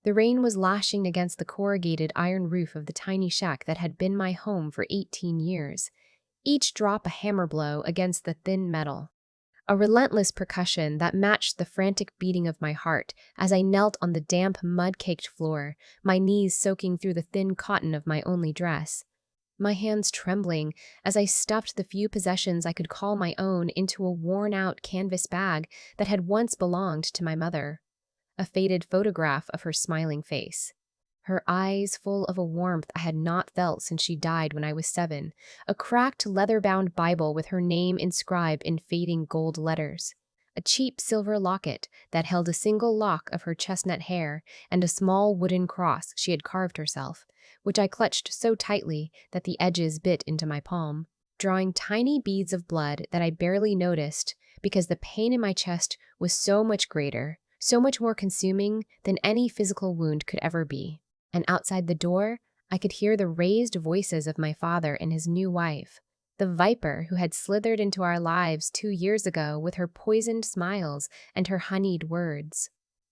The rain was lashing against the corrugated iron roof of the tiny shack that had been my home for 18 years, each drop a hammer blow against the thin metal. A relentless percussion that matched the frantic beating of my heart as I knelt on the damp, mud-caked floor, my knees soaking through the thin cotton of my only dress. My hands trembling as I stuffed the few possessions I could call my own into a worn-out canvas bag that had once belonged to my mother. A faded photograph of her smiling face, her eyes full of a warmth I had not felt since she died when I was 7, a cracked leather-bound Bible with her name inscribed in fading gold letters, a cheap silver locket that held a single lock of her chestnut hair, and a small wooden cross she had carved herself, which I clutched so tightly that the edges bit into my palm, drawing tiny beads of blood that I barely noticed because the pain in my chest was so much greater, so much more consuming than any physical wound could ever be. And outside the door, I could hear the raised voices of my father and his new wife, the viper who had slithered into our lives 2 years ago with her poisoned smiles and her honeyed words.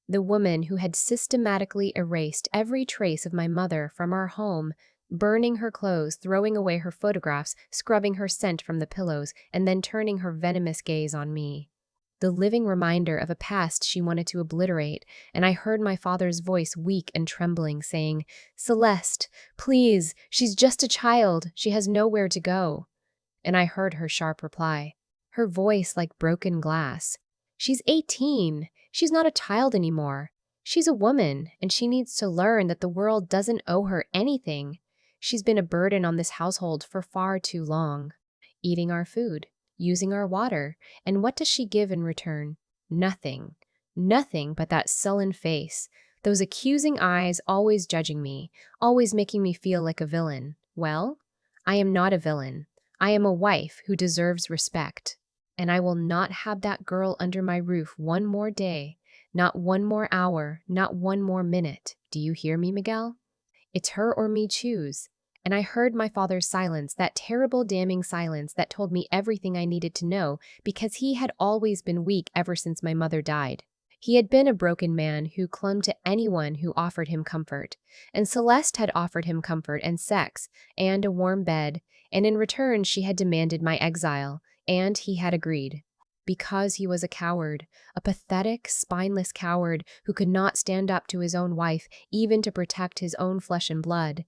The woman who had systematically erased every trace of my mother from our home, burning her clothes, throwing away her photographs, scrubbing her scent from the pillows, and then turning her venomous gaze on me. The living reminder of a past she wanted to obliterate, and I heard my father's voice weak and trembling, saying, "Celeste, please, she's just a child, she has nowhere to go." And I heard her sharp reply, her voice like broken glass. "She's 18, she's not a child anymore. She's a woman, and she needs to learn that the world doesn't owe her anything. She's been a burden on this household for far too long, eating our food, using our water, and what does she give in return? Nothing. Nothing but that sullen face, those accusing eyes always judging me, always making me feel like a villain. Well, I am not a villain. I am a wife who deserves respect. And I will not have that girl under my roof one more day, not one more hour, not one more minute. Do you hear me, Miguel? It's her or me, choose. And I heard my father's silence, that terrible damning silence that told me everything I needed to know, because he had always been weak ever since my mother died. He had been a broken man who clung to anyone who offered him comfort, and Celeste had offered him comfort and sex and a warm bed, and in return she had demanded my exile, and he had agreed. Because he was a coward, a pathetic, spineless coward who could not stand up to his own wife, even to protect his own flesh and blood.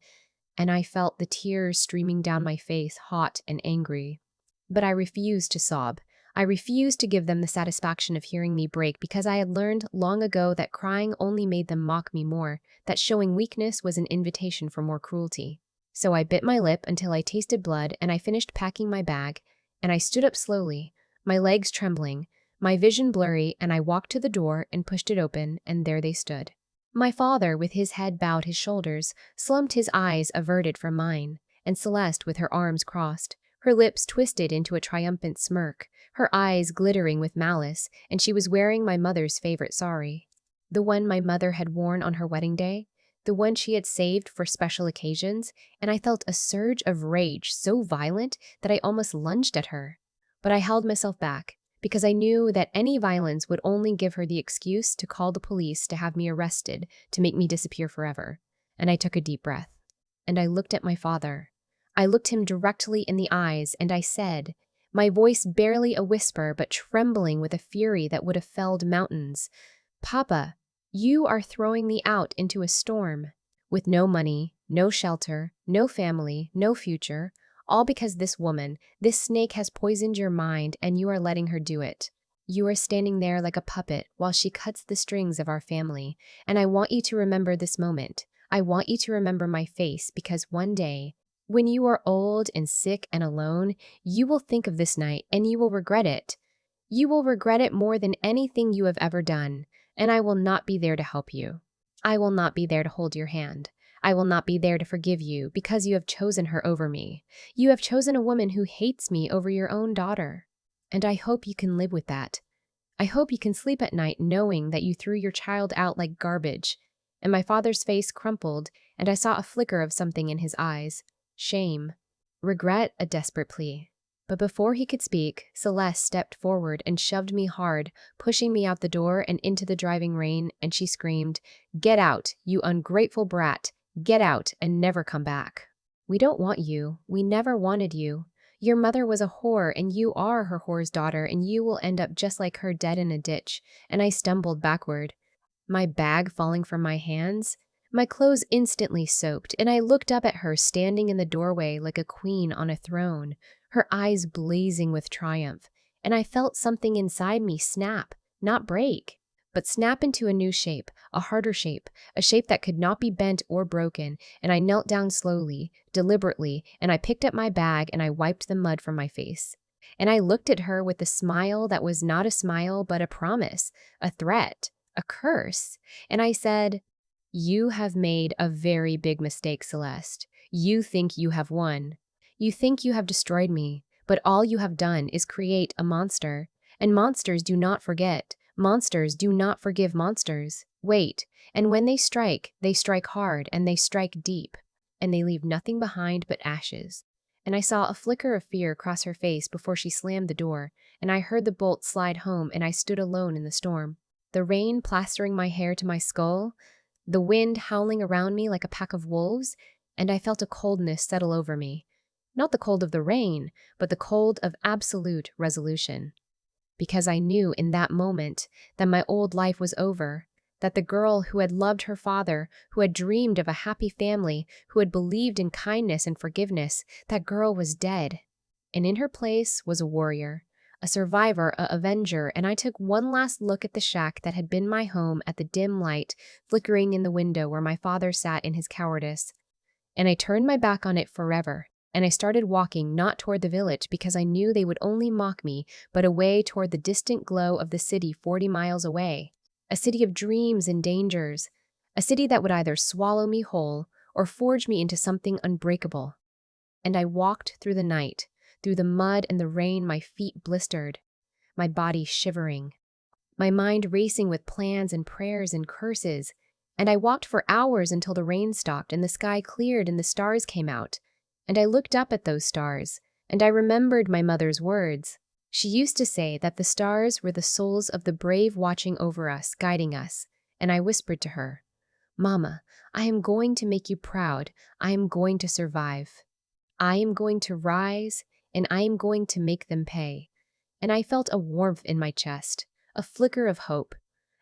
And I felt the tears streaming down my face, hot and angry. But I refused to sob. I refused to give them the satisfaction of hearing me break, because I had learned long ago that crying only made them mock me more, that showing weakness was an invitation for more cruelty. So I bit my lip until I tasted blood, and I finished packing my bag, and I stood up slowly, my legs trembling, my vision blurry, and I walked to the door and pushed it open, and there they stood. My father, with his head bowed his shoulders, slumped, his eyes averted from mine, and Celeste with her arms crossed, her lips twisted into a triumphant smirk, her eyes glittering with malice, and she was wearing my mother's favorite sari. The one my mother had worn on her wedding day, the one she had saved for special occasions, and I felt a surge of rage so violent that I almost lunged at her. But I held myself back, because I knew that any violence would only give her the excuse to call the police to have me arrested, to make me disappear forever. And I took a deep breath. And I looked at my father. I looked him directly in the eyes, and I said, my voice barely a whisper but trembling with a fury that would have felled mountains, "Papa, you are throwing me out into a storm, with no money, no shelter, no family, no future, all because this woman, this snake has poisoned your mind and you are letting her do it. You are standing there like a puppet while she cuts the strings of our family, and I want you to remember this moment. I want you to remember my face, because one day, when you are old and sick and alone, you will think of this night and you will regret it. You will regret it more than anything you have ever done, and I will not be there to help you. I will not be there to hold your hand. I will not be there to forgive you because you have chosen her over me. You have chosen a woman who hates me over your own daughter. And I hope you can live with that. I hope you can sleep at night knowing that you threw your child out like garbage." And my father's face crumpled, and I saw a flicker of something in his eyes. Shame. Regret, a desperate plea. But before he could speak, Celeste stepped forward and shoved me hard, pushing me out the door and into the driving rain, and she screamed, "Get out, you ungrateful brat! Get out and never come back. We don't want you. We never wanted you. Your mother was a whore, and you are her whore's daughter, and you will end up just like her, dead in a ditch." And I stumbled backward, my bag falling from my hands, my clothes instantly soaked, and I looked up at her standing in the doorway like a queen on a throne, her eyes blazing with triumph, and I felt something inside me snap, not break, but snap into a new shape, a harder shape, a shape that could not be bent or broken, and I knelt down slowly, deliberately, and I picked up my bag and I wiped the mud from my face. And I looked at her with a smile that was not a smile but a promise, a threat, a curse, and I said, "You have made a very big mistake, Celeste. You think you have won. You think you have destroyed me, but all you have done is create a monster. And monsters do not forget. Monsters do not forgive monsters. Wait, and when they strike hard, and they strike deep, and they leave nothing behind but ashes." And I saw a flicker of fear cross her face before she slammed the door, and I heard the bolt slide home, and I stood alone in the storm. The rain plastering my hair to my skull, the wind howling around me like a pack of wolves, and I felt a coldness settle over me. Not the cold of the rain, but the cold of absolute resolution. Because I knew in that moment that my old life was over, that the girl who had loved her father, who had dreamed of a happy family, who had believed in kindness and forgiveness, that girl was dead. And in her place was a warrior, a survivor, a avenger, and I took one last look at the shack that had been my home, at the dim light flickering in the window where my father sat in his cowardice, and I turned my back on it forever, and I started walking not toward the village because I knew they would only mock me, but away toward the distant glow of the city 40 miles away, a city of dreams and dangers, a city that would either swallow me whole or forge me into something unbreakable. And I walked through the night, through the mud and the rain, my feet blistered, my body shivering, my mind racing with plans and prayers and curses. And I walked for hours until the rain stopped and the sky cleared and the stars came out. And I looked up at those stars, and I remembered my mother's words. She used to say that the stars were the souls of the brave watching over us, guiding us. And I whispered to her, "Mama, I am going to make you proud. I am going to survive. I am going to rise, and I am going to make them pay." And I felt a warmth in my chest, a flicker of hope,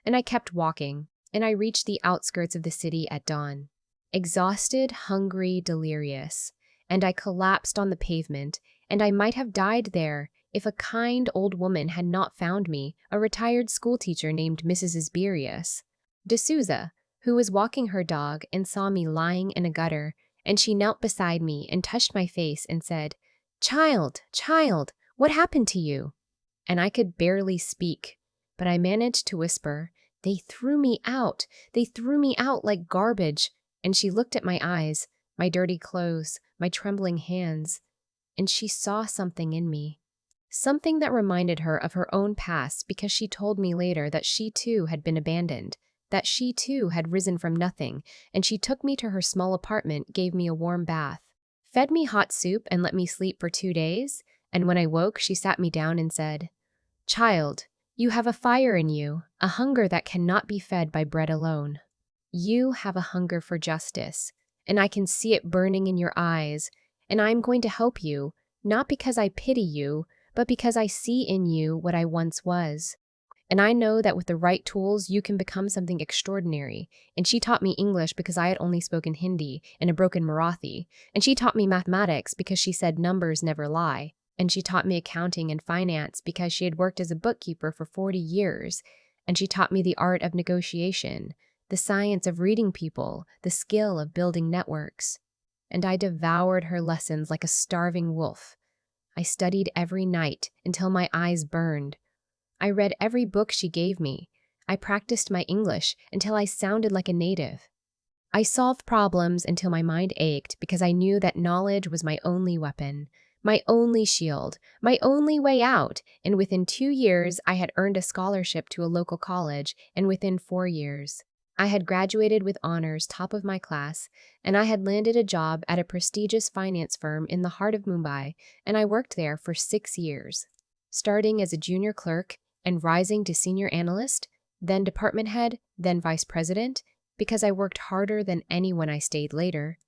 and I kept walking, and I reached the outskirts of the city at dawn. Exhausted, hungry, delirious, and I collapsed on the pavement, and I might have died there if a kind old woman had not found me, a retired schoolteacher named Mrs. Asbirius D'Souza, who was walking her dog and saw me lying in a gutter, and she knelt beside me and touched my face and said, "Child, child, what happened to you?" And I could barely speak, but I managed to whisper, "They threw me out. They threw me out like garbage." And she looked at my eyes, my dirty clothes, my trembling hands, and she saw something in me. Something that reminded her of her own past, because she told me later that she too had been abandoned, that she too had risen from nothing, and she took me to her small apartment, gave me a warm bath, fed me hot soup, and let me sleep for 2 days, and when I woke, she sat me down and said, "Child, you have a fire in you, a hunger that cannot be fed by bread alone. You have a hunger for justice, and I can see it burning in your eyes, and I am going to help you, not because I pity you, but because I see in you what I once was. And I know that with the right tools, you can become something extraordinary." And she taught me English because I had only spoken Hindi and a broken Marathi. And she taught me mathematics because she said numbers never lie. And she taught me accounting and finance because she had worked as a bookkeeper for 40 years. And she taught me the art of negotiation, the science of reading people, the skill of building networks. And I devoured her lessons like a starving wolf. I studied every night until my eyes burned. I read every book she gave me. I practiced my English until I sounded like a native. I solved problems until my mind ached because I knew that knowledge was my only weapon, my only shield, my only way out. And within 2 years, I had earned a scholarship to a local college, and within 4 years, I had graduated with honors, top of my class, and I had landed a job at a prestigious finance firm in the heart of Mumbai, and I worked there for 6 years, starting as a junior clerk and rising to senior analyst, then department head, then vice president, because I worked harder than anyone. I stayed later.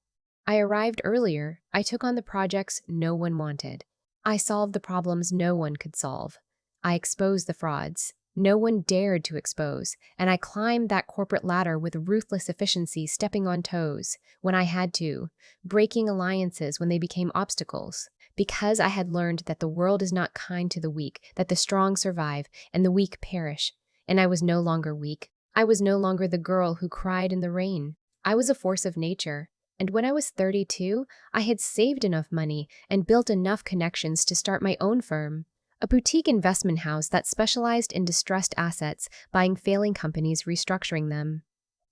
I arrived earlier. I took on the projects no one wanted. I solved the problems no one could solve. I exposed the frauds no one dared to expose, and I climbed that corporate ladder with ruthless efficiency, stepping on toes when I had to, breaking alliances when they became obstacles, because I had learned that the world is not kind to the weak, that the strong survive and the weak perish. And I was no longer weak. I was no longer the girl who cried in the rain. I was a force of nature. And when I was 32, I had saved enough money and built enough connections to start my own firm, a boutique investment house that specialized in distressed assets, buying failing companies, restructuring them,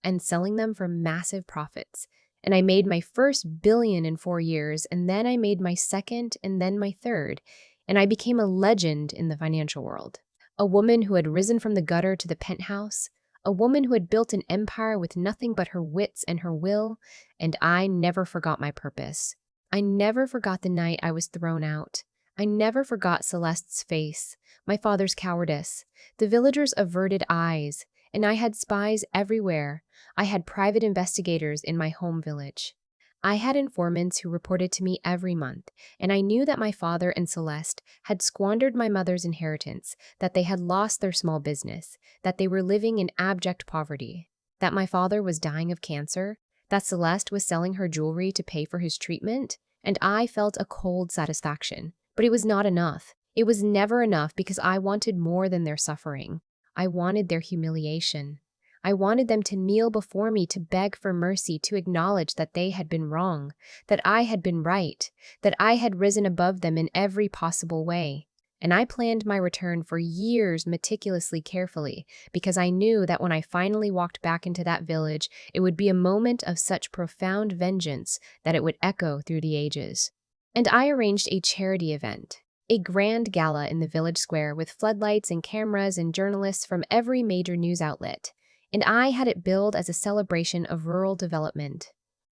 and selling them for massive profits. And I made my first billion in 4 years, and then I made my second, and then my third, and I became a legend in the financial world. A woman who had risen from the gutter to the penthouse, a woman who had built an empire with nothing but her wits and her will, and I never forgot my purpose. I never forgot the night I was thrown out. I never forgot Celeste's face, my father's cowardice, the villagers' averted eyes, and I had spies everywhere. I had private investigators in my home village. I had informants who reported to me every month, and I knew that my father and Celeste had squandered my mother's inheritance, that they had lost their small business, that they were living in abject poverty, that my father was dying of cancer, that Celeste was selling her jewelry to pay for his treatment, and I felt a cold satisfaction. But it was not enough. It was never enough because I wanted more than their suffering. I wanted their humiliation. I wanted them to kneel before me, to beg for mercy, to acknowledge that they had been wrong, that I had been right, that I had risen above them in every possible way. And I planned my return for years meticulously, carefully, because I knew that when I finally walked back into that village, it would be a moment of such profound vengeance that it would echo through the ages. And I arranged a charity event, a grand gala in the village square with floodlights and cameras and journalists from every major news outlet. And I had it billed as a celebration of rural development.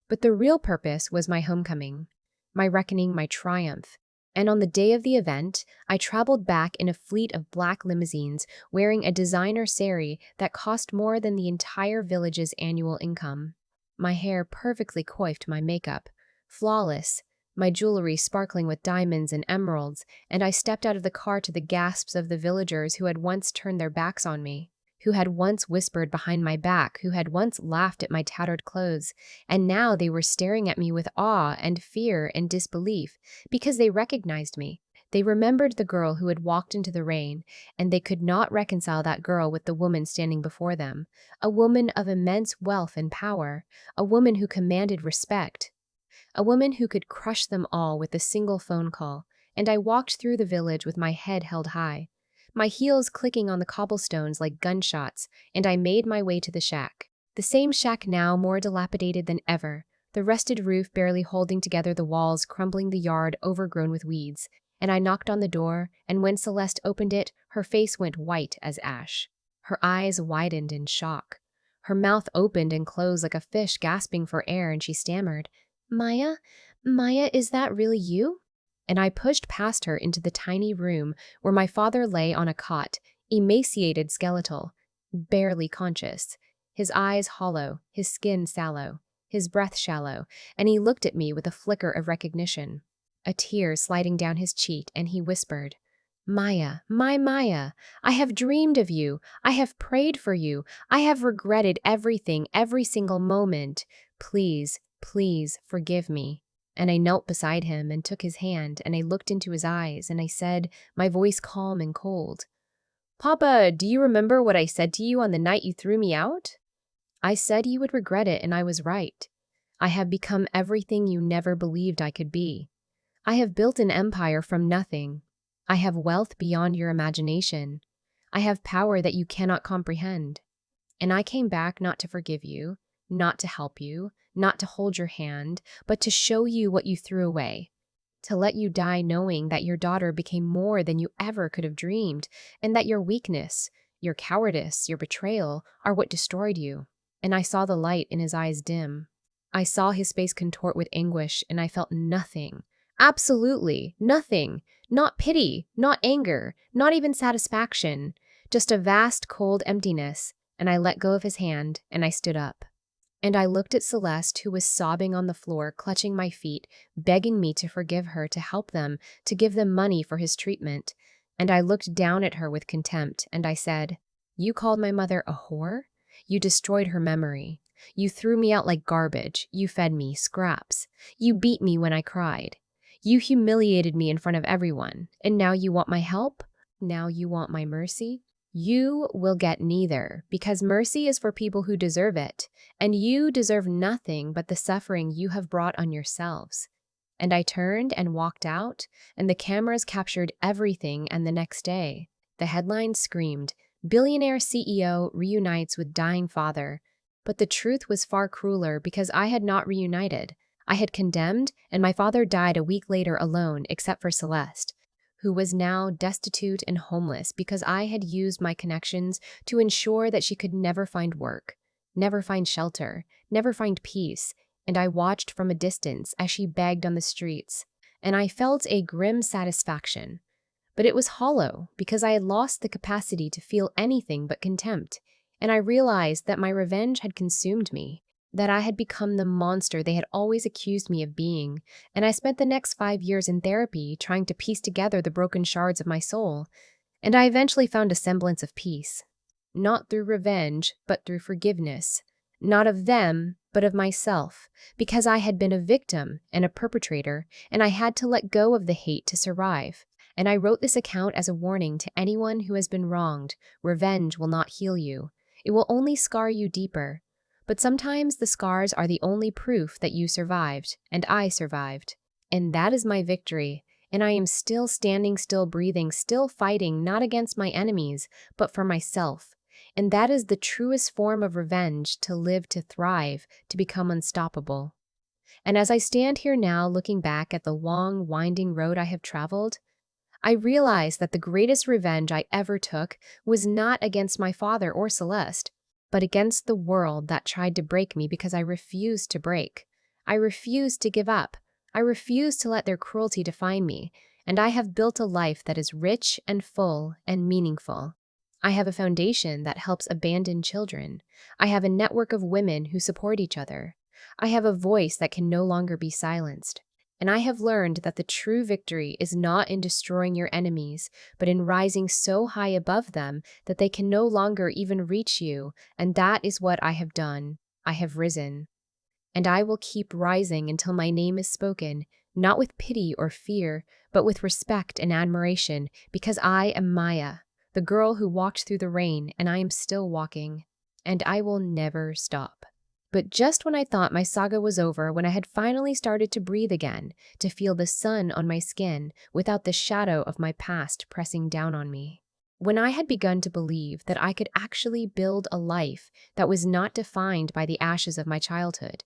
But the real purpose was my homecoming, my reckoning, my triumph. And on the day of the event, I traveled back in a fleet of black limousines, wearing a designer sari that cost more than the entire village's annual income. My hair perfectly coiffed, my makeup flawless, my jewelry sparkling with diamonds and emeralds, and I stepped out of the car to the gasps of the villagers who had once turned their backs on me, who had once whispered behind my back, who had once laughed at my tattered clothes, and now they were staring at me with awe and fear and disbelief, because they recognized me. They remembered the girl who had walked into the rain, and they could not reconcile that girl with the woman standing before them, a woman of immense wealth and power, a woman who commanded respect, a woman who could crush them all with a single phone call. And I walked through the village with my head held high, my heels clicking on the cobblestones like gunshots, and I made my way to the shack. The same shack now, more dilapidated than ever, the rusted roof barely holding together the walls, crumbling, the yard overgrown with weeds. And I knocked on the door, and when Celeste opened it, her face went white as ash. Her eyes widened in shock. Her mouth opened and closed like a fish gasping for air, and she stammered, "Maya? Maya, is that really you?" And I pushed past her into the tiny room where my father lay on a cot, emaciated, skeletal, barely conscious, his eyes hollow, his skin sallow, his breath shallow, and he looked at me with a flicker of recognition, a tear sliding down his cheek, and he whispered, "Maya, my Maya, I have dreamed of you. I have prayed for you. I have regretted everything, every single moment. Please, please forgive me." And I knelt beside him and took his hand, and I looked into his eyes, and I said, my voice calm and cold, "Papa, do you remember what I said to you on the night you threw me out? I said you would regret it, and I was right. I have become everything you never believed I could be. I have built an empire from nothing. I have wealth beyond your imagination. I have power that you cannot comprehend. And I came back not to forgive you, not to help you, not to hold your hand, but to show you what you threw away, to let you die knowing that your daughter became more than you ever could have dreamed, and that your weakness, your cowardice, your betrayal are what destroyed you. and I saw the light in his eyes dim. I saw his face contort with anguish, and I felt nothing. Absolutely nothing. Not pity, not anger, not even satisfaction. Just a vast, cold emptiness, and I let go of his hand, and I stood up. And I looked at Celeste, who was sobbing on the floor, clutching my feet, begging me to forgive her, to help them, to give them money for his treatment. And I looked down at her with contempt, and I said, "You called my mother a whore? You destroyed her memory. You threw me out like garbage. You fed me scraps. You beat me when I cried. You humiliated me in front of everyone. And now you want my help? Now you want my mercy? You will get neither, because mercy is for people who deserve it, and you deserve nothing but the suffering you have brought on yourselves." And I turned and walked out, and the cameras captured everything, and the next day, the headlines screamed, "Billionaire CEO reunites with dying father." But the truth was far crueler, because I had not reunited. I had condemned, and my father died a week later alone, except for Celeste, who was now destitute and homeless because I had used my connections to ensure that she could never find work, never find shelter, never find peace, and I watched from a distance as she begged on the streets, and I felt a grim satisfaction. But it was hollow because I had lost the capacity to feel anything but contempt, and I realized that my revenge had consumed me, that I had become the monster they had always accused me of being, and I spent the next 5 years in therapy trying to piece together the broken shards of my soul, and I eventually found a semblance of peace. Not through revenge, but through forgiveness. Not of them, but of myself, because I had been a victim and a perpetrator, and I had to let go of the hate to survive. And I wrote this account as a warning to anyone who has been wronged. Revenge will not heal you. It will only scar you deeper. But sometimes the scars are the only proof that you survived, and I survived. And that is my victory, and I am still standing, still breathing, still fighting, not against my enemies, but for myself. And that is the truest form of revenge, to live, to thrive, to become unstoppable. And as I stand here now looking back at the long, winding road I have traveled, I realize that the greatest revenge I ever took was not against my father or Celeste, but against the world that tried to break me because I refused to break. I refused to give up. I refused to let their cruelty define me, and I have built a life that is rich and full and meaningful. I have a foundation that helps abandoned children. I have a network of women who support each other. I have a voice that can no longer be silenced. And I have learned that the true victory is not in destroying your enemies, but in rising so high above them that they can no longer even reach you, and that is what I have done. I have risen. And I will keep rising until my name is spoken, not with pity or fear, but with respect and admiration, because I am Maya, the girl who walked through the rain, and I am still walking. And I will never stop. But just when I thought my saga was over, when I had finally started to breathe again, to feel the sun on my skin without the shadow of my past pressing down on me, when I had begun to believe that I could actually build a life that was not defined by the ashes of my childhood,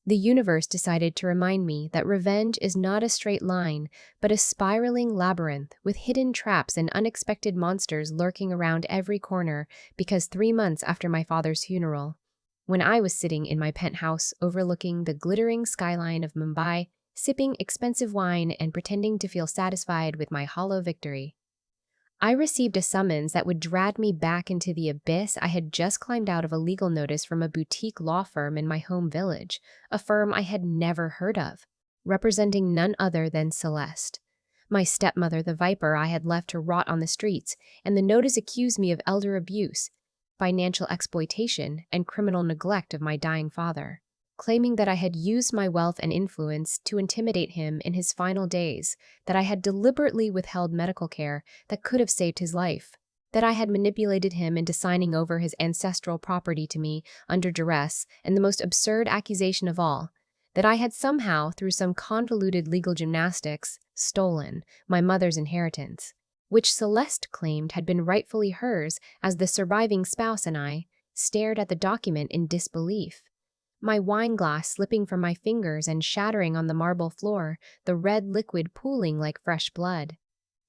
the universe decided to remind me that revenge is not a straight line, but a spiraling labyrinth with hidden traps and unexpected monsters lurking around every corner. Because 3 months after my father's funeral, when I was sitting in my penthouse overlooking the glittering skyline of Mumbai, sipping expensive wine and pretending to feel satisfied with my hollow victory, I received a summons that would drag me back into the abyss I had just climbed out of. A legal notice from a boutique law firm in my home village, a firm I had never heard of, representing none other than Celeste, my stepmother, the viper I had left to rot on the streets. And the notice accused me of elder abuse, financial exploitation, and criminal neglect of my dying father, claiming that I had used my wealth and influence to intimidate him in his final days, that I had deliberately withheld medical care that could have saved his life, that I had manipulated him into signing over his ancestral property to me under duress, and the most absurd accusation of all, that I had somehow, through some convoluted legal gymnastics, stolen my mother's inheritance, which Celeste claimed had been rightfully hers, as the surviving spouse and I stared at the document in disbelief. My wine glass slipping from my fingers and shattering on the marble floor, the red liquid pooling like fresh blood.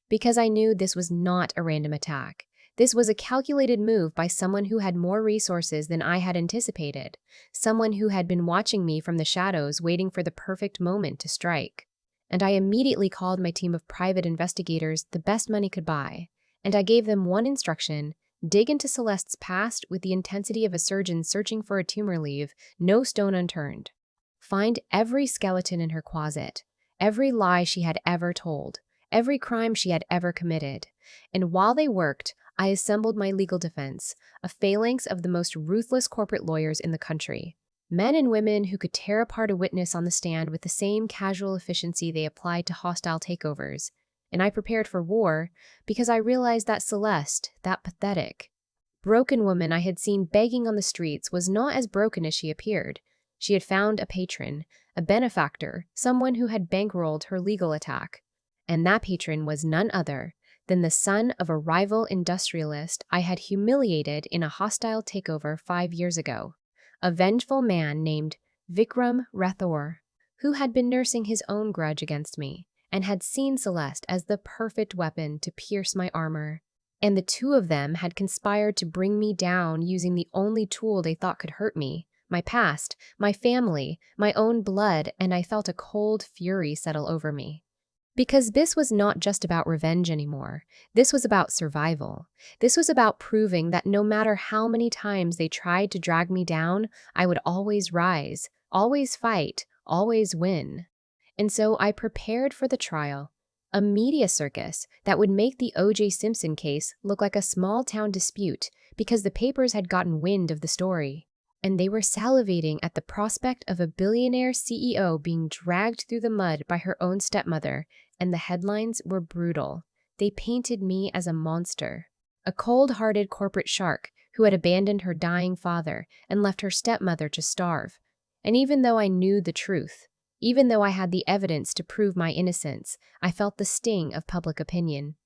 Because I knew this was not a random attack. This was a calculated move by someone who had more resources than I had anticipated, someone who had been watching me from the shadows, waiting for the perfect moment to strike. And I immediately called my team of private investigators, the best money could buy, and I gave them one instruction: dig into Celeste's past with the intensity of a surgeon searching for a tumor leave, no stone unturned. Find every skeleton in her closet, every lie she had ever told, every crime she had ever committed. And while they worked, I assembled my legal defense, a phalanx of the most ruthless corporate lawyers in the country. Men and women who could tear apart a witness on the stand with the same casual efficiency they applied to hostile takeovers. And I prepared for war because I realized that Celeste, that pathetic, broken woman I had seen begging on the streets, was not as broken as she appeared. She had found a patron, a benefactor, someone who had bankrolled her legal attack. And that patron was none other than the son of a rival industrialist I had humiliated in a hostile takeover 5 years ago. A vengeful man named Vikram Rathore, who had been nursing his own grudge against me and had seen Celeste as the perfect weapon to pierce my armor. And the two of them had conspired to bring me down using the only tool they thought could hurt me: my past, my family, my own blood, and I felt a cold fury settle over me. Because this was not just about revenge anymore. This was about survival. This was about proving that no matter how many times they tried to drag me down, I would always rise, always fight, always win. And so I prepared for the trial, a media circus that would make the O.J. Simpson case look like a small-town dispute because the papers had gotten wind of the story. And they were salivating at the prospect of a billionaire CEO being dragged through the mud by her own stepmother, and the headlines were brutal. They painted me as a monster, a cold-hearted corporate shark who had abandoned her dying father and left her stepmother to starve. And even though I knew the truth, even though I had the evidence to prove my innocence, I felt the sting of public opinion.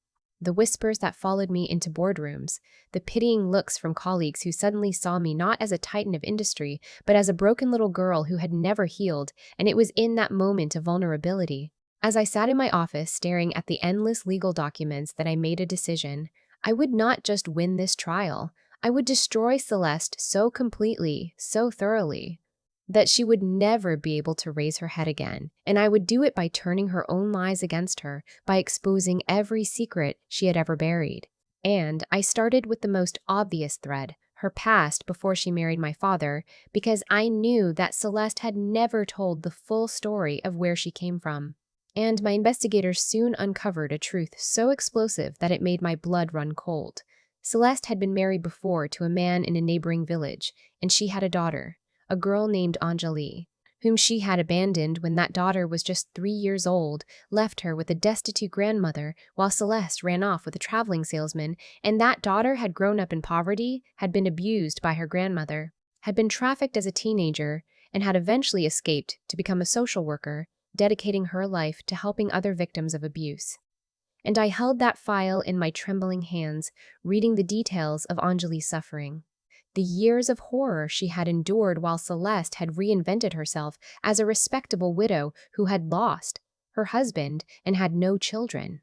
The whispers that followed me into boardrooms, the pitying looks from colleagues who suddenly saw me not as a titan of industry, but as a broken little girl who had never healed, and it was in that moment of vulnerability. As I sat in my office staring at the endless legal documents that I made a decision. I would not just win this trial. I would destroy Celeste so completely, so thoroughly, that she would never be able to raise her head again. And I would do it by turning her own lies against her, by exposing every secret she had ever buried. And I started with the most obvious thread, her past before she married my father, because I knew that Celeste had never told the full story of where she came from. And my investigators soon uncovered a truth so explosive that it made my blood run cold. Celeste had been married before to a man in a neighboring village, and she had a daughter, a girl named Anjali, whom she had abandoned when that daughter was just 3 years old, left her with a destitute grandmother while Celeste ran off with a traveling salesman, and that daughter had grown up in poverty, had been abused by her grandmother, had been trafficked as a teenager, and had eventually escaped to become a social worker, dedicating her life to helping other victims of abuse. And I held that file in my trembling hands, reading the details of Anjali's suffering. The years of horror she had endured while Celeste had reinvented herself as a respectable widow who had lost her husband and had no children.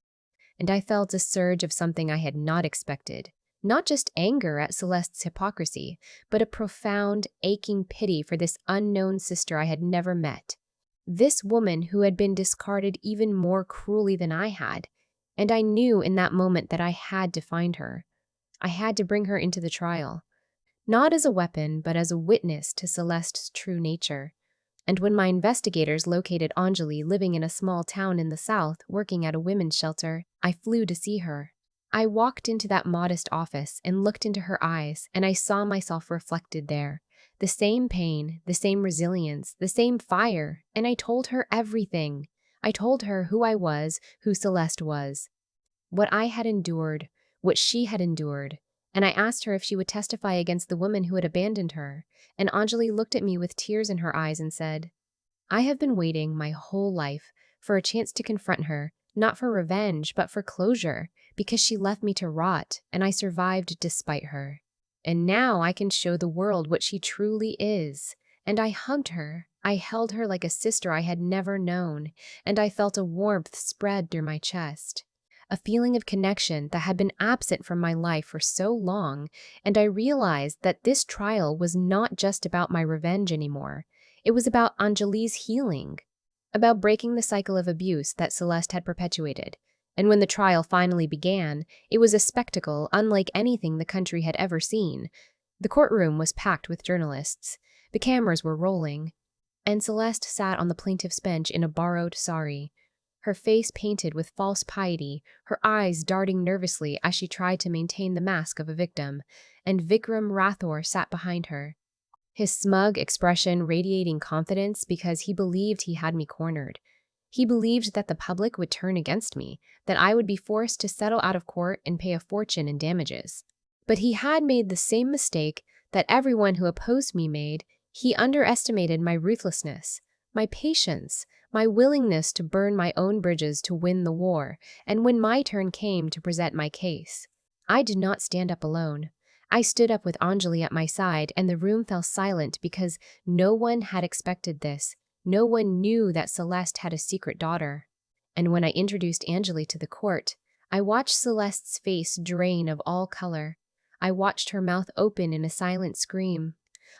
And I felt a surge of something I had not expected. Not just anger at Celeste's hypocrisy, but a profound, aching pity for this unknown sister I had never met. This woman who had been discarded even more cruelly than I had. And I knew in that moment that I had to find her. I had to bring her into the trial. Not as a weapon, but as a witness to Celeste's true nature. And when my investigators located Anjali living in a small town in the south, working at a women's shelter, I flew to see her. I walked into that modest office and looked into her eyes, and I saw myself reflected there. The same pain, the same resilience, the same fire, and I told her everything. I told her who I was, who Celeste was, what I had endured, what she had endured. And I asked her if she would testify against the woman who had abandoned her. And Anjali looked at me with tears in her eyes and said, "I have been waiting my whole life for a chance to confront her, not for revenge, but for closure, because she left me to rot, and I survived despite her. And now I can show the world what she truly is." And I hugged her. I held her like a sister I had never known, and I felt a warmth spread through my chest. a feeling of connection that had been absent from my life for so long, and I realized that this trial was not just about my revenge anymore. It was about Anjali's healing, about breaking the cycle of abuse that Celeste had perpetuated. And when the trial finally began, it was a spectacle unlike anything the country had ever seen. The courtroom was packed with journalists. The cameras were rolling, and Celeste sat on the plaintiff's bench in a borrowed sari, her face painted with false piety, her eyes darting nervously as she tried to maintain the mask of a victim, and Vikram Rathore sat behind her, his smug expression radiating confidence because he believed he had me cornered. He believed that the public would turn against me, that I would be forced to settle out of court and pay a fortune in damages. But he had made the same mistake that everyone who opposed me made. He underestimated my ruthlessness, my patience, my willingness to burn my own bridges to win the war, and when my turn came to present my case, I did not stand up alone. I stood up with Anjali at my side, and the room fell silent because no one had expected this. No one knew that Celeste had a secret daughter. And when I introduced Anjali to the court, I watched Celeste's face drain of all color. I watched her mouth open in a silent scream.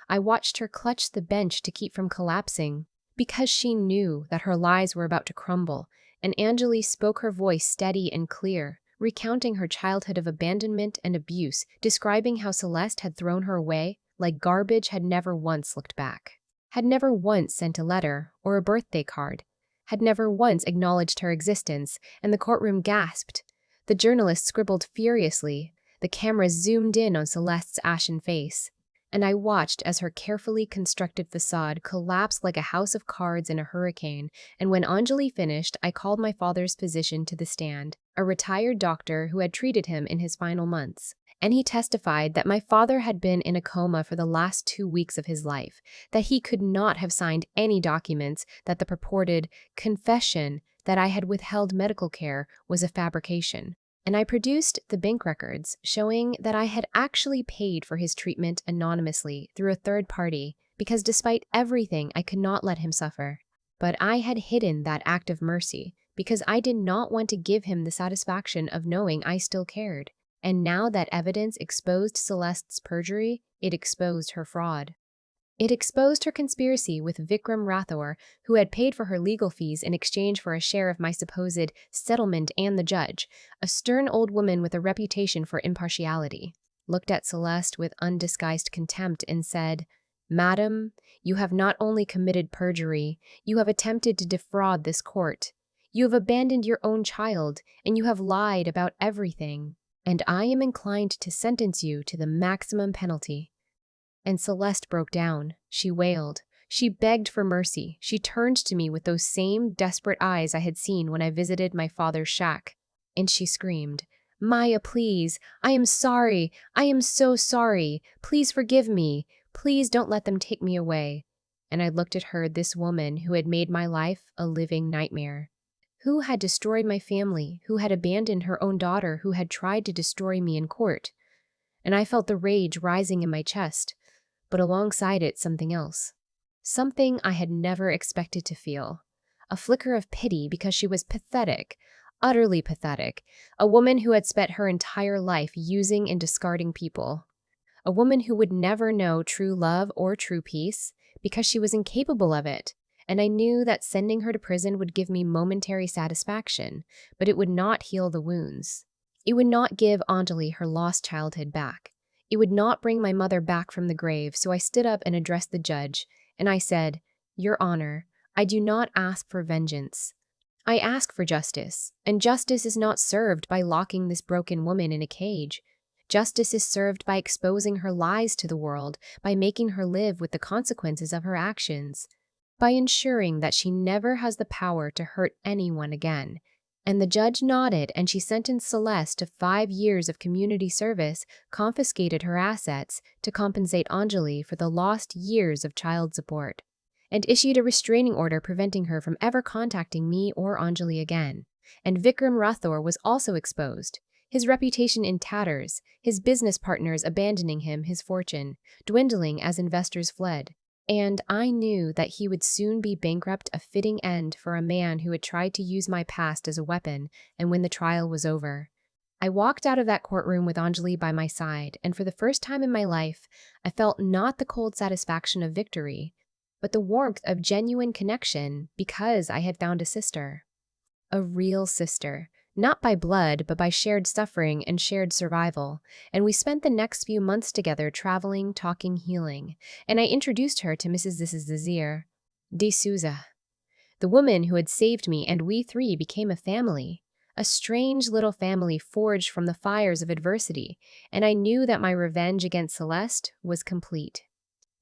I watched her clutch the bench to keep from collapsing, because she knew that her lies were about to crumble, and Anjali spoke, her voice steady and clear, recounting her childhood of abandonment and abuse, describing how Celeste had thrown her away like garbage, had never once looked back, had never once sent a letter or a birthday card, had never once acknowledged her existence, and the courtroom gasped. The journalists scribbled furiously. The camera zoomed in on Celeste's ashen face, and I watched as her carefully constructed facade collapsed like a house of cards in a hurricane. And when Anjali finished, I called my father's physician to the stand, a retired doctor who had treated him in his final months. And he testified that my father had been in a coma for the last 2 weeks of his life, that he could not have signed any documents, that the purported confession that I had withheld medical care was a fabrication. And I produced the bank records showing that I had actually paid for his treatment anonymously through a third party, because despite everything, I could not let him suffer. But I had hidden that act of mercy because I did not want to give him the satisfaction of knowing I still cared. And now that evidence exposed Celeste's perjury, it exposed her fraud. It exposed her conspiracy with Vikram Rathore, who had paid for her legal fees in exchange for a share of my supposed settlement, and the judge, a stern old woman with a reputation for impartiality, looked at Celeste with undisguised contempt and said, "Madam, you have not only committed perjury, you have attempted to defraud this court. You have abandoned your own child, and you have lied about everything. And I am inclined to sentence you to the maximum penalty." And Celeste broke down. She wailed. She begged for mercy. She turned to me with those same desperate eyes I had seen when I visited my father's shack. And she screamed, "Maya, please. I am sorry. I am so sorry. Please forgive me. Please don't let them take me away." And I looked at her, this woman who had made my life a living nightmare, who had destroyed my family, who had abandoned her own daughter, who had tried to destroy me in court. And I felt the rage rising in my chest, but alongside it, something else. Something I had never expected to feel. A flicker of pity because she was pathetic, utterly pathetic. A woman who had spent her entire life using and discarding people. A woman who would never know true love or true peace because she was incapable of it. And I knew that sending her to prison would give me momentary satisfaction, but it would not heal the wounds. It would not give Anjali her lost childhood back. It would not bring my mother back from the grave. So I stood up and addressed the judge, and I said, "Your Honor, I do not ask for vengeance. I ask for justice, and justice is not served by locking this broken woman in a cage. Justice is served by exposing her lies to the world, by making her live with the consequences of her actions, by ensuring that she never has the power to hurt anyone again." And the judge nodded, and she sentenced Celeste to 5 years of community service, confiscated her assets to compensate Anjali for the lost years of child support, and issued a restraining order preventing her from ever contacting me or Anjali again. And Vikram Rathore was also exposed, his reputation in tatters, his business partners abandoning him, his fortune dwindling as investors fled. And I knew that he would soon be bankrupt, a fitting end for a man who had tried to use my past as a weapon, and when the trial was over. I walked out of that courtroom with Anjali by my side, and for the first time in my life, I felt not the cold satisfaction of victory, but the warmth of genuine connection because I had found a sister. A real sister, not by blood, but by shared suffering and shared survival. And we spent the next few months together traveling, talking, healing. And I introduced her to Mrs. This is Desir de Souza, the woman who had saved me, and we three became a family. A strange little family forged from the fires of adversity, and I knew that my revenge against Celeste was complete.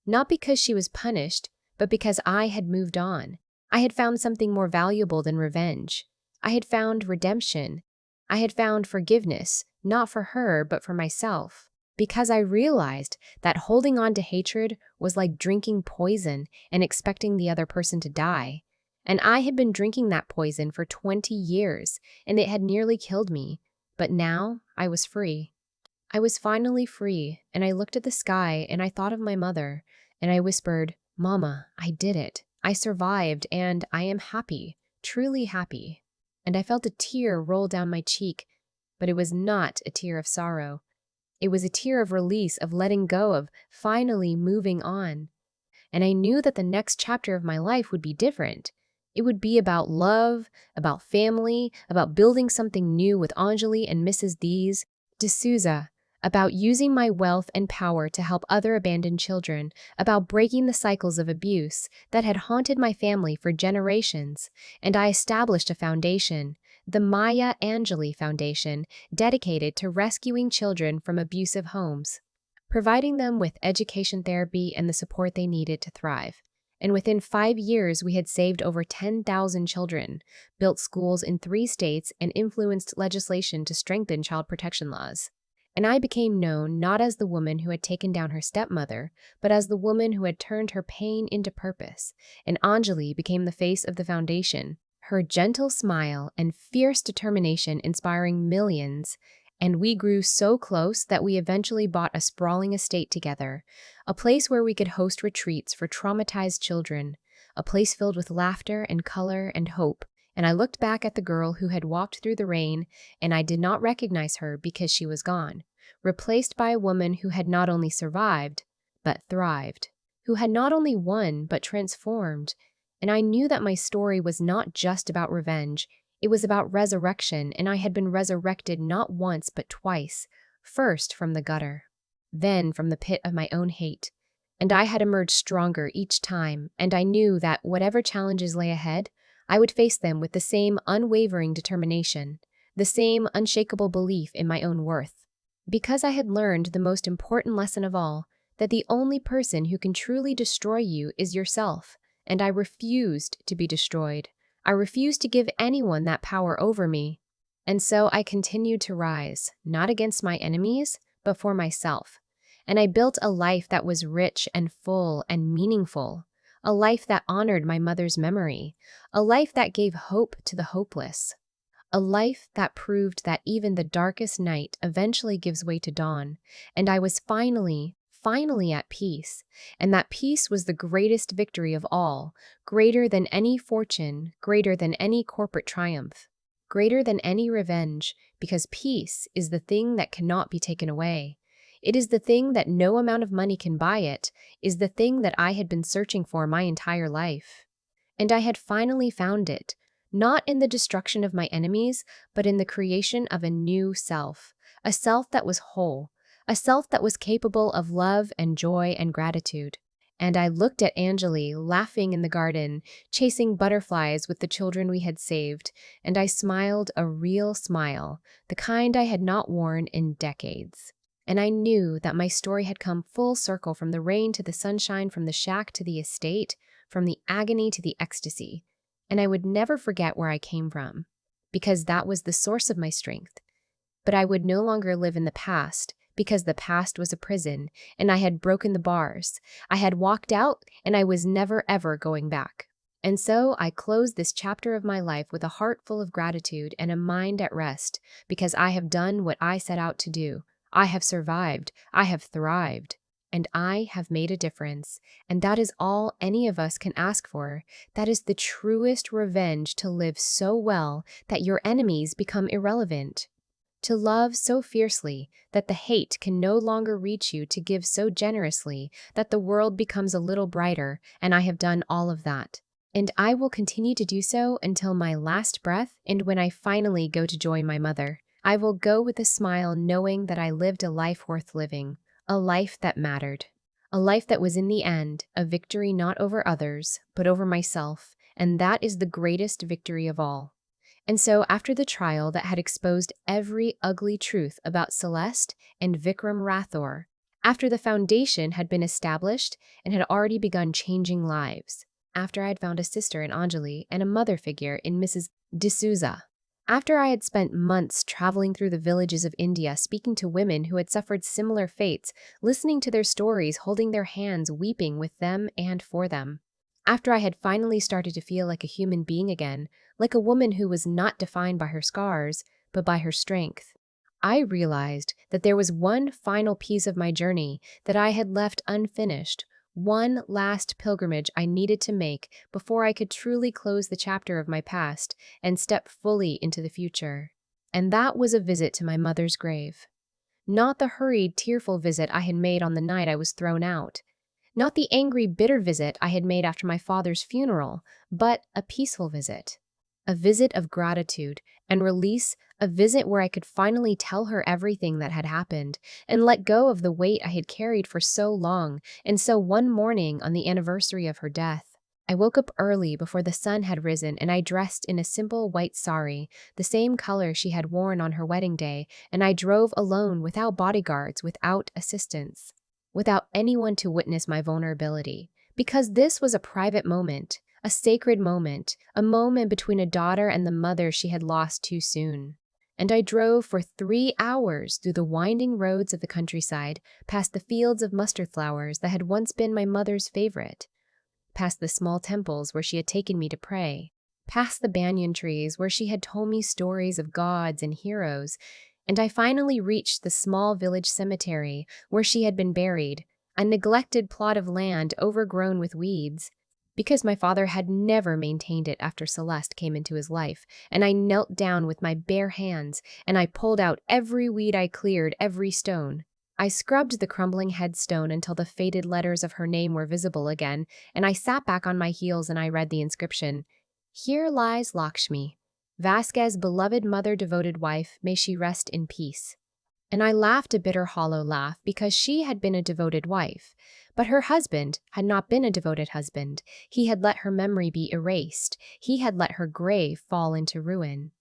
Not because she was punished, but because I had moved on. I had found something more valuable than revenge. I had found redemption. I had found forgiveness, not for her, but for myself. Because I realized that holding on to hatred was like drinking poison and expecting the other person to die. And I had been drinking that poison for 20 years, and it had nearly killed me. But now I was free. I was finally free, and I looked at the sky and I thought of my mother, and I whispered, "Mama, I did it. I survived, and I am happy, truly happy." And I felt a tear roll down my cheek, but it was not a tear of sorrow. It was a tear of release, of letting go, of finally moving on. And I knew that the next chapter of my life would be different. It would be about love, about family, about building something new with Anjali and Mrs. These D'Souza, about using my wealth and power to help other abandoned children, about breaking the cycles of abuse that had haunted my family for generations. And I established a foundation, the Maya Angelou Foundation, dedicated to rescuing children from abusive homes, providing them with education, therapy, and the support they needed to thrive. And within 5 years, we had saved over 10,000 children, built schools in 3 states, and influenced legislation to strengthen child protection laws. And I became known not as the woman who had taken down her stepmother, but as the woman who had turned her pain into purpose. And Anjali became the face of the foundation, her gentle smile and fierce determination inspiring millions. And we grew so close that we eventually bought a sprawling estate together, a place where we could host retreats for traumatized children, a place filled with laughter and color and hope. And I looked back at the girl who had walked through the rain, and I did not recognize her because she was gone, replaced by a woman who had not only survived, but thrived, who had not only won, but transformed. And I knew that my story was not just about revenge. It was about resurrection, and I had been resurrected not once, but twice, first from the gutter, then from the pit of my own hate. And I had emerged stronger each time, and I knew that whatever challenges lay ahead, I would face them with the same unwavering determination, the same unshakable belief in my own worth. Because I had learned the most important lesson of all, that the only person who can truly destroy you is yourself, and I refused to be destroyed. I refused to give anyone that power over me. And so I continued to rise, not against my enemies, but for myself. And I built a life that was rich and full and meaningful, a life that honored my mother's memory, a life that gave hope to the hopeless, a life that proved that even the darkest night eventually gives way to dawn. And I was finally at peace. And that peace was the greatest victory of all, greater than any fortune, greater than any corporate triumph, greater than any revenge, because peace is the thing that cannot be taken away. It is the thing that no amount of money can buy. It is the thing that I had been searching for my entire life. And I had finally found it, not in the destruction of my enemies, but in the creation of a new self, a self that was whole, a self that was capable of love and joy and gratitude. And I looked at Anjali laughing in the garden, chasing butterflies with the children we had saved, and I smiled a real smile, the kind I had not worn in decades. And I knew that my story had come full circle, from the rain to the sunshine, from the shack to the estate, from the agony to the ecstasy. And I would never forget where I came from, because that was the source of my strength. But I would no longer live in the past, because the past was a prison, and I had broken the bars. I had walked out, and I was never ever going back. And so I closed this chapter of my life with a heart full of gratitude and a mind at rest, because I have done what I set out to do. I have survived. I have thrived. and I have made a difference. And that is all any of us can ask for. That is the truest revenge, to live so well that your enemies become irrelevant. To love so fiercely that the hate can no longer reach you, to give so generously that the world becomes a little brighter, and I have done all of that. And I will continue to do so until my last breath, and when I finally go to join my mother, I will go with a smile, knowing that I lived a life worth living, a life that mattered, a life that was in the end a victory not over others, but over myself, and that is the greatest victory of all. And so, after the trial that had exposed every ugly truth about Celeste and Vikram Rathore, after the foundation had been established and had already begun changing lives, after I had found a sister in Anjali and a mother figure in Mrs. D'Souza, after I had spent months traveling through the villages of India, speaking to women who had suffered similar fates, listening to their stories, holding their hands, weeping with them and for them, after I had finally started to feel like a human being again, like a woman who was not defined by her scars, but by her strength, I realized that there was one final piece of my journey that I had left unfinished, one last pilgrimage I needed to make before I could truly close the chapter of my past and step fully into the future. And that was a visit to my mother's grave. Not the hurried, tearful visit I had made on the night I was thrown out. Not the angry, bitter visit I had made after my father's funeral, but a peaceful visit. A visit of gratitude and release, a visit where I could finally tell her everything that had happened and let go of the weight I had carried for so long. And so one morning on the anniversary of her death, I woke up early before the sun had risen, and I dressed in a simple white sari, the same color she had worn on her wedding day, and I drove alone, without bodyguards, without assistance, without anyone to witness my vulnerability, because this was a private moment, a sacred moment, a moment between a daughter and the mother she had lost too soon. And I drove for 3 hours through the winding roads of the countryside, past the fields of mustard flowers that had once been my mother's favorite, past the small temples where she had taken me to pray, past the banyan trees where she had told me stories of gods and heroes, and I finally reached the small village cemetery where she had been buried, a neglected plot of land overgrown with weeds, because my father had never maintained it after Celeste came into his life. And I knelt down with my bare hands, and I pulled out every weed I cleared, every stone. I scrubbed the crumbling headstone until the faded letters of her name were visible again, and I sat back on my heels and I read the inscription, "Here lies Lakshmi, Vasquez's beloved mother, devoted wife, may she rest in peace." And I laughed a bitter, hollow laugh, because she had been a devoted wife. But her husband had not been a devoted husband. He had let her memory be erased. He had let her grave fall into ruin.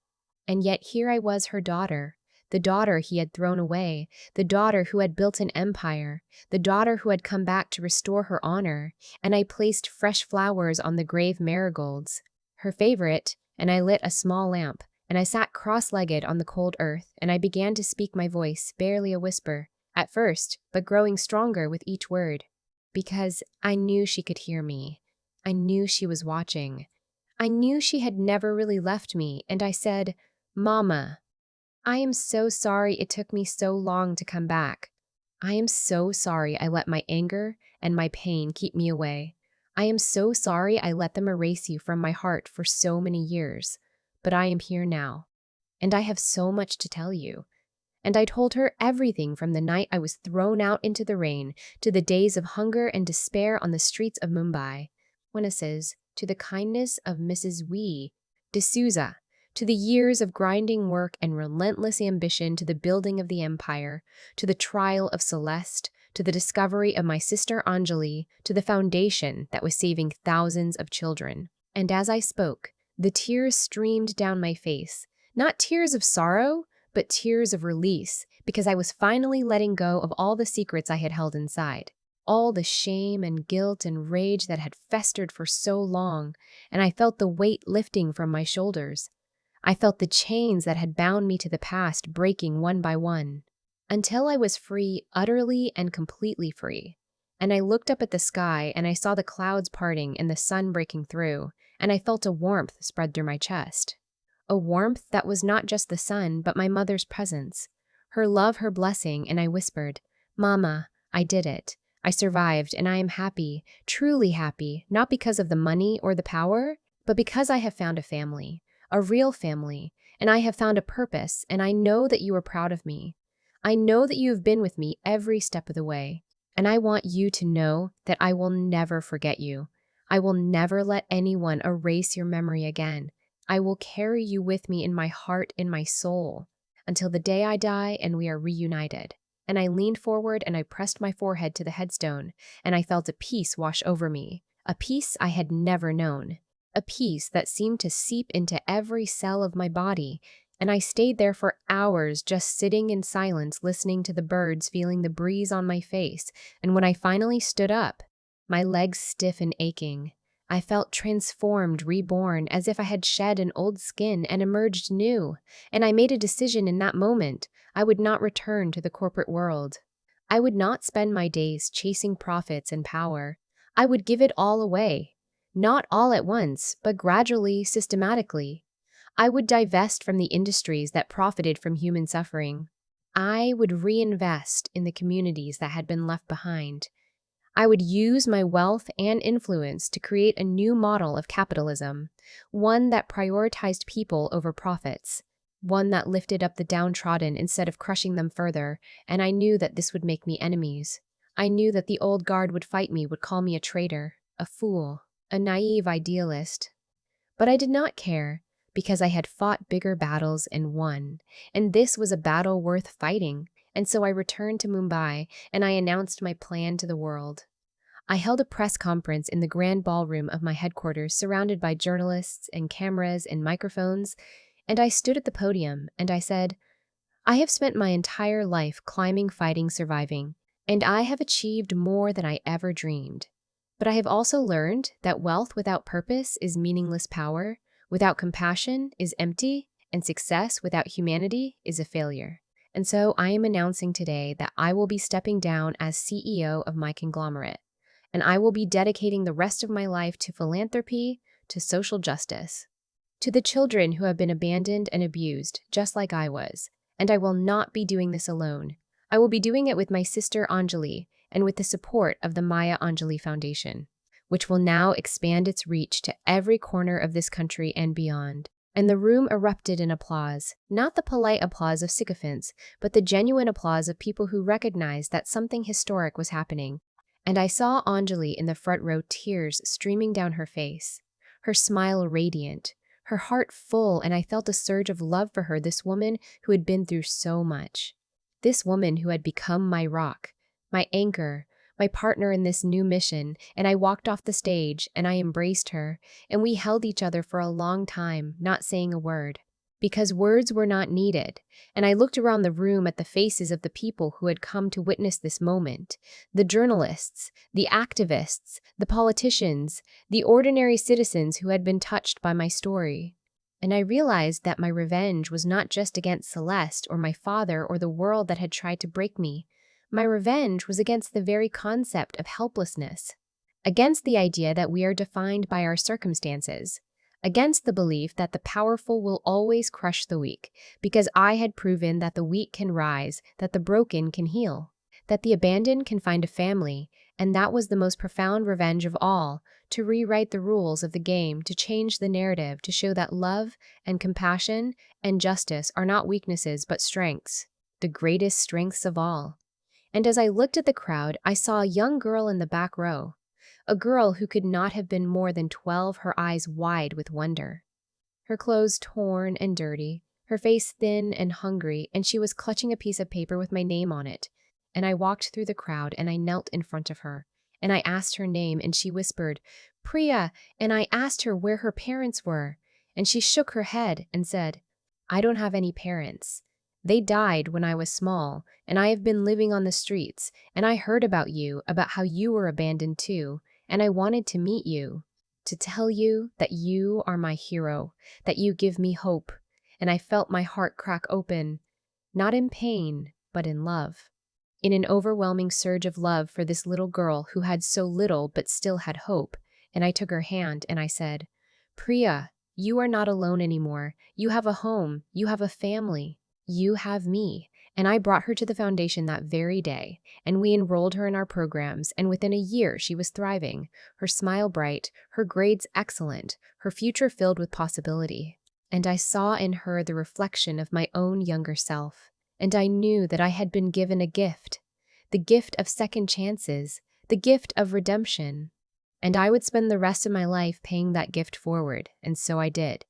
And yet here I was, her daughter, the daughter he had thrown away, the daughter who had built an empire, the daughter who had come back to restore her honor, and I placed fresh flowers on the grave marigolds, her favorite, and I lit a small lamp, and I sat cross-legged on the cold earth, and I began to speak, my voice barely a whisper, at first, but growing stronger with each word, because I knew she could hear me. I knew she was watching. I knew she had never really left me, and I said, "Mama, I am so sorry it took me so long to come back. I am so sorry I let my anger and my pain keep me away. I am so sorry I let them erase you from my heart for so many years. But I am here now, and I have so much to tell you." And I told her everything, from the night I was thrown out into the rain, to the days of hunger and despair on the streets of Mumbai, witnesses to the kindness of Mrs. D'Souza, to the years of grinding work and relentless ambition, to the building of the empire, to the trial of Celeste, to the discovery of my sister Anjali, to the foundation that was saving thousands of children. And as I spoke, the tears streamed down my face, not tears of sorrow, but tears of release, because I was finally letting go of all the secrets I had held inside, all the shame and guilt and rage that had festered for so long, and I felt the weight lifting from my shoulders. I felt the chains that had bound me to the past breaking one by one, until I was free, utterly and completely free. And I looked up at the sky, and I saw the clouds parting and the sun breaking through, and I felt a warmth spread through my chest. A warmth that was not just the sun, but my mother's presence, her love, her blessing, and I whispered, "Mama, I did it. I survived, and I am happy, truly happy, not because of the money or the power, but because I have found a family, a real family, and I have found a purpose, and I know that you are proud of me. I know that you have been with me every step of the way, and I want you to know that I will never forget you. I will never let anyone erase your memory again. I will carry you with me in my heart, in my soul, until the day I die and we are reunited. And I leaned forward and I pressed my forehead to the headstone, and I felt a peace wash over me, a peace I had never known, a peace that seemed to seep into every cell of my body. And I stayed there for hours, just sitting in silence, listening to the birds, feeling the breeze on my face. And when I finally stood up, my legs stiff and aching, I felt transformed, reborn, as if I had shed an old skin and emerged new. And I made a decision in that moment. I would not return to the corporate world. I would not spend my days chasing profits and power. I would give it all away. Not all at once, but gradually, systematically. I would divest from the industries that profited from human suffering. I would reinvest in the communities that had been left behind. I would use my wealth and influence to create a new model of capitalism, one that prioritized people over profits, one that lifted up the downtrodden instead of crushing them further, and I knew that this would make me enemies. I knew that the old guard would fight me, would call me a traitor, a fool, a naive idealist. But I did not care, because I had fought bigger battles and won, and this was a battle worth fighting. And so I returned to Mumbai, and I announced my plan to the world. I held a press conference in the grand ballroom of my headquarters, surrounded by journalists and cameras and microphones, and I stood at the podium and I said, I have spent my entire life climbing, fighting, surviving, and I have achieved more than I ever dreamed. But I have also learned that wealth without purpose is meaningless power, without compassion is empty, and success without humanity is a failure. And so I am announcing today that I will be stepping down as CEO of my conglomerate, and I will be dedicating the rest of my life to philanthropy, to social justice, to the children who have been abandoned and abused, just like I was. And I will not be doing this alone. I will be doing it with my sister Anjali and with the support of the Maya Anjali Foundation, which will now expand its reach to every corner of this country and beyond. And the room erupted in applause, not the polite applause of sycophants, but the genuine applause of people who recognized that something historic was happening. And I saw Anjali in the front row, tears streaming down her face, her smile radiant, her heart full, and I felt a surge of love for her, this woman who had been through so much. This woman who had become my rock, my anchor, my partner in this new mission, and I walked off the stage and I embraced her, and we held each other for a long time, not saying a word, because words were not needed. And I looked around the room at the faces of the people who had come to witness this moment, the journalists, the activists, the politicians, the ordinary citizens who had been touched by my story. And I realized that my revenge was not just against Celeste or my father or the world that had tried to break me. My revenge was against the very concept of helplessness, against the idea that we are defined by our circumstances, against the belief that the powerful will always crush the weak, because I had proven that the weak can rise, that the broken can heal, that the abandoned can find a family, and that was the most profound revenge of all, to rewrite the rules of the game, to change the narrative, to show that love and compassion and justice are not weaknesses but strengths, the greatest strengths of all. And as I looked at the crowd, I saw a young girl in the back row, a girl who could not have been more than 12, her eyes wide with wonder, her clothes torn and dirty, her face thin and hungry, and she was clutching a piece of paper with my name on it. And I walked through the crowd and I knelt in front of her, and I asked her name, and she whispered, Priya, and I asked her where her parents were, and she shook her head and said, I don't have any parents. They died when I was small, and I have been living on the streets, and I heard about you, about how you were abandoned too, and I wanted to meet you, to tell you that you are my hero, that you give me hope. And I felt my heart crack open, not in pain, but in love, in an overwhelming surge of love for this little girl who had so little but still had hope. And I took her hand and I said, Priya, you are not alone anymore. You have a home, you have a family, you have me. And I brought her to the foundation that very day, and we enrolled her in our programs, and within a year she was thriving, her smile bright, her grades excellent, her future filled with possibility. And I saw in her the reflection of my own younger self, and I knew that I had been given a gift, the gift of second chances, the gift of redemption. And I would spend the rest of my life paying that gift forward, and so I did.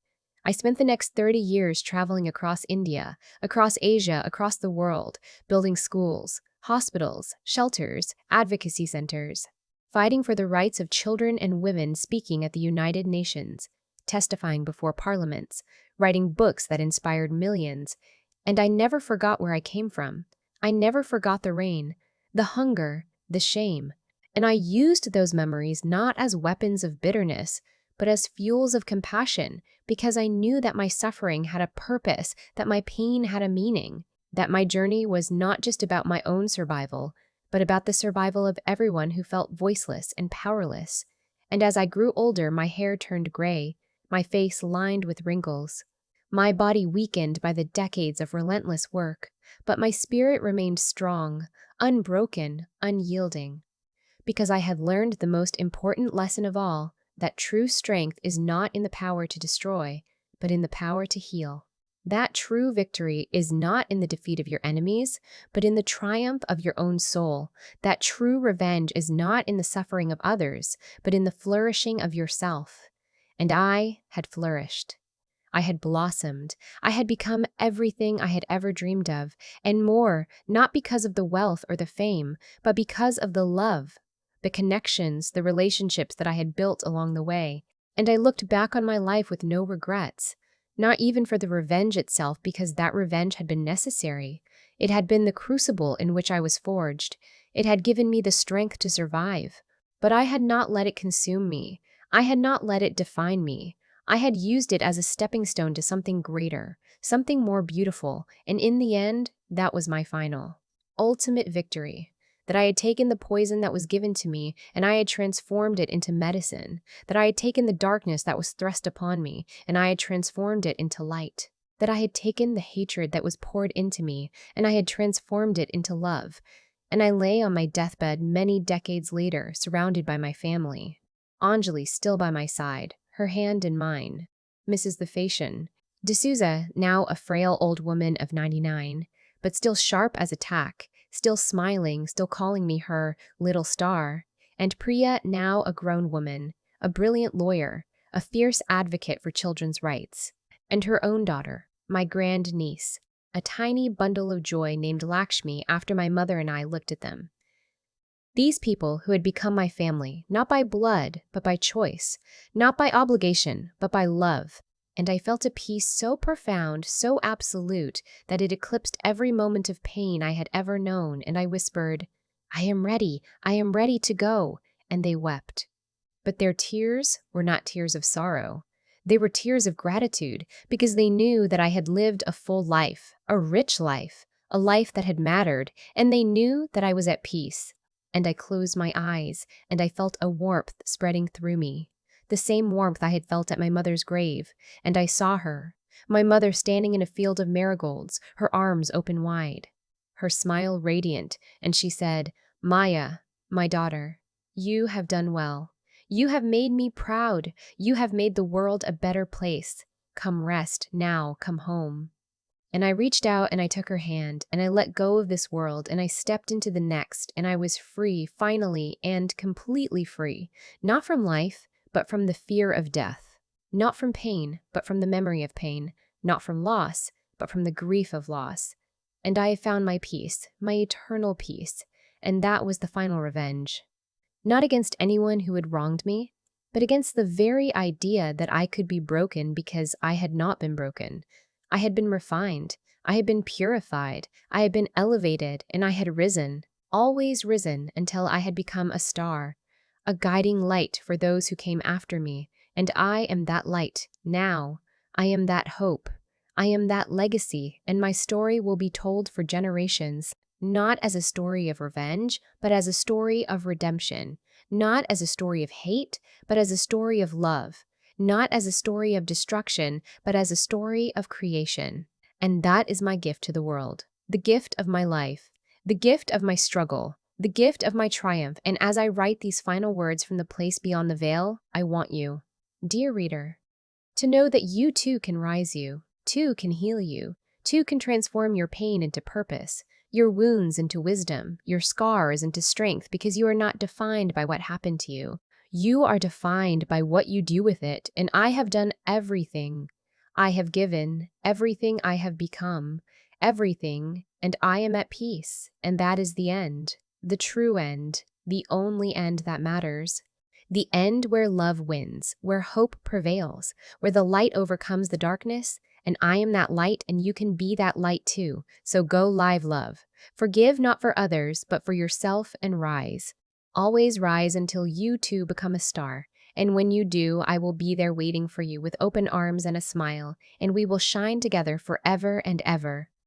I spent the next 30 years traveling across India, across Asia, across the world, building schools, hospitals, shelters, advocacy centers, fighting for the rights of children and women, speaking at the United Nations, testifying before parliaments, writing books that inspired millions. And I never forgot where I came from. I never forgot the rain, the hunger, the shame. And I used those memories not as weapons of bitterness, but as fuels of compassion, because I knew that my suffering had a purpose, that my pain had a meaning, that my journey was not just about my own survival, but about the survival of everyone who felt voiceless and powerless. And as I grew older, my hair turned gray, my face lined with wrinkles, my body weakened by the decades of relentless work, but my spirit remained strong, unbroken, unyielding, because I had learned the most important lesson of all, that true strength is not in the power to destroy, but in the power to heal. That true victory is not in the defeat of your enemies, but in the triumph of your own soul. That true revenge is not in the suffering of others, but in the flourishing of yourself. And I had flourished. I had blossomed. I had become everything I had ever dreamed of, and more, not because of the wealth or the fame, but because of the love, the connections, the relationships that I had built along the way. And I looked back on my life with no regrets, not even for the revenge itself, because that revenge had been necessary. It had been the crucible in which I was forged. It had given me the strength to survive. But I had not let it consume me. I had not let it define me. I had used it as a stepping stone to something greater, something more beautiful, and in the end, that was my final, ultimate victory. That I had taken the poison that was given to me and I had transformed it into medicine. That I had taken the darkness that was thrust upon me and I had transformed it into light. That I had taken the hatred that was poured into me and I had transformed it into love. And I lay on my deathbed many decades later, surrounded by my family. Anjali still by my side, her hand in mine. Mrs. the Fashion. D'Souza, now a frail old woman of 99, but still sharp as a tack, still smiling, still calling me her little star. And Priya, now a grown woman, a brilliant lawyer, a fierce advocate for children's rights. And her own daughter, my grand niece, a tiny bundle of joy named Lakshmi after my mother and I looked at them. These people who had become my family, not by blood, but by choice, not by obligation, but by love. And I felt a peace so profound, so absolute, that it eclipsed every moment of pain I had ever known, and I whispered, I am ready to go, and they wept. But their tears were not tears of sorrow. They were tears of gratitude, because they knew that I had lived a full life, a rich life, a life that had mattered, and they knew that I was at peace. And I closed my eyes, and I felt a warmth spreading through me, the same warmth I had felt at my mother's grave, and I saw her, my mother standing in a field of marigolds, her arms open wide, her smile radiant, and she said, Maya, my daughter, you have done well. You have made me proud. You have made the world a better place. Come rest now, come home. And I reached out and I took her hand and I let go of this world and I stepped into the next and I was free, finally, and completely free, not from life, but from the fear of death, not from pain, but from the memory of pain, not from loss, but from the grief of loss. And I found my peace, my eternal peace, and that was the final revenge. Not against anyone who had wronged me, but against the very idea that I could be broken because I had not been broken. I had been refined, I had been purified, I had been elevated, and I had risen, always risen until I had become a star, a guiding light for those who came after me, and I am that light now. I am that hope. I am that legacy, and my story will be told for generations, not as a story of revenge, but as a story of redemption, not as a story of hate, but as a story of love. Not as a story of destruction, but as a story of creation. And that is my gift to the world. the gift of my life, the gift of my struggle, the gift of my triumph. And as I write these final words from the place beyond the veil, I want you, dear reader, to know that you too can rise, you too can heal, you too can transform your pain into purpose, your wounds into wisdom, your scars into strength, because you are not defined by what happened to you. You are defined by what you do with it, and I have done everything. I have given everything, I have become everything, and I am at peace. And that is the end, the true end, the only end that matters. The end where love wins, where hope prevails, where the light overcomes the darkness, and I am that light, and you can be that light too. So go live, love. Forgive not for others, but for yourself, and rise. Always rise until you too become a star. And when you do, I will be there waiting for you with open arms and a smile, and we will shine together forever and ever.